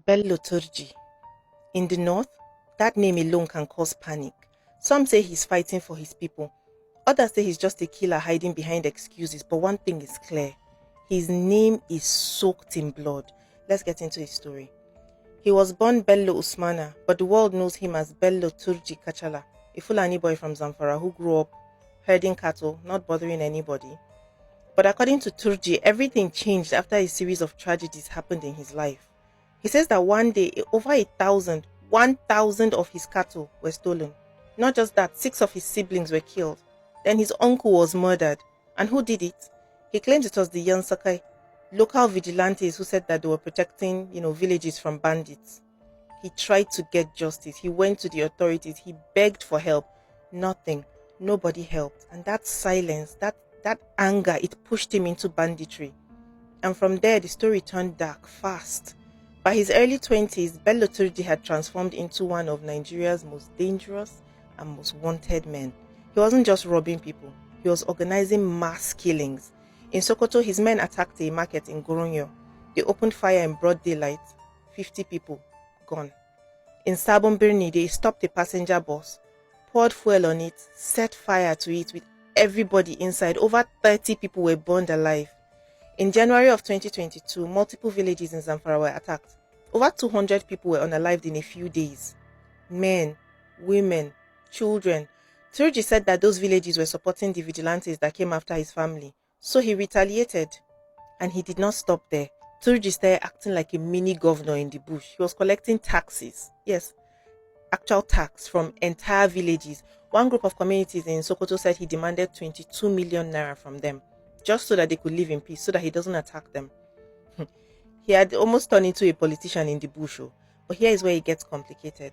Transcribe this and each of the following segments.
Bello Turji. In the north, that name alone can cause panic. Some say he's fighting for his people. Others say he's just a killer hiding behind excuses. But one thing is clear. His name is soaked in blood. Let's get into his story. He was born Bello Usmana, but the world knows him as Bello Turji Kachala, a Fulani boy from Zamfara who grew up herding cattle, not bothering anybody. But according to Turji, everything changed after a series of tragedies happened in his life. He says that one day, over 1,000 of his cattle were stolen. Not just that, 6 of his siblings were killed. Then his uncle was murdered. And who did it? He claims it was the Yansakai, local vigilantes who said that they were protecting, villages from bandits. He tried to get justice. He went to the authorities. He begged for help. Nothing. Nobody helped. And that silence, that anger, it pushed him into banditry. And from there, the story turned dark fast. By his early 20s, Bello Turji had transformed into one of Nigeria's most dangerous and most wanted men. He wasn't just robbing people, he was organizing mass killings. In Sokoto, his men attacked a market in Goronyo. They opened fire in broad daylight. 50 people gone. In Sabon Birni, they stopped a passenger bus, poured fuel on it, set fire to it with everybody inside. Over 30 people were burned alive. In January of 2022, multiple villages in Zamfara were attacked. Over 200 people were unalived in a few days. Men, women, children. Turji said that those villages were supporting the vigilantes that came after his family. So he retaliated. And he did not stop there. Turji started acting like a mini governor in the bush. He was collecting taxes. Yes, actual tax from entire villages. One group of communities in Sokoto said he demanded 22 million naira from them, just so that they could live in peace, so that he doesn't attack them. He had almost turned into a politician in the bush. But here is where it gets complicated.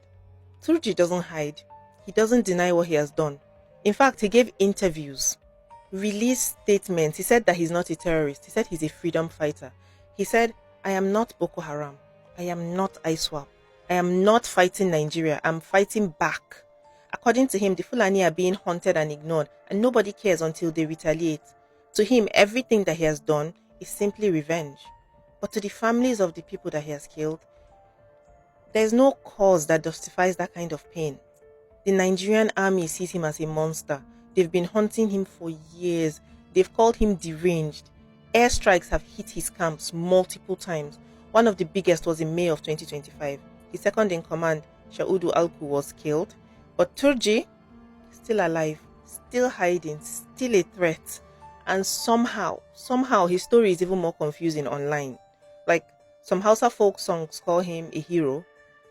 Turji doesn't hide. He doesn't deny what he has done. In fact, he gave interviews, released statements. He said that he's not a terrorist. He said he's a freedom fighter. He said, I am not Boko Haram. I am not ISWAP. I am not fighting Nigeria. I'm fighting back. According to him, the Fulani are being hunted and ignored, and nobody cares until they retaliate. To him, everything that he has done is simply revenge. But to the families of the people that he has killed, there is no cause that justifies that kind of pain. The Nigerian army sees him as a monster. They've been hunting him for years. They've called him deranged. Airstrikes have hit his camps multiple times. One of the biggest was in May of 2025. His second in command, Shaudu Alku, was killed. But Turji, still alive, still hiding, still a threat. And somehow his story is even more confusing online. Like, some Hausa folk songs call him a hero.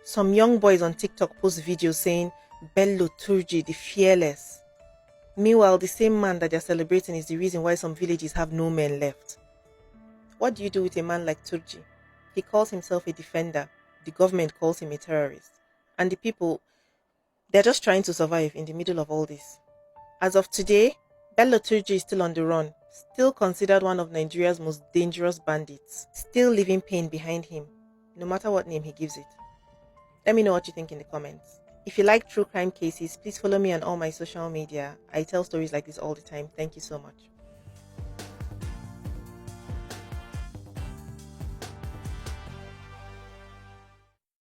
Some young boys on TikTok post videos saying, Bello Turji, the fearless. Meanwhile, the same man that they're celebrating is the reason why some villages have no men left. What do you do with a man like Turji? He calls himself a defender. The government calls him a terrorist. And the people, they're just trying to survive in the middle of all this. As of today, Bello Turji is still on the run, still considered one of Nigeria's most dangerous bandits, still leaving pain behind him, no matter what name he gives it. Let me know what you think in the comments. If you like true crime cases, please follow me on all my social media. I tell stories like this all the time. Thank you so much.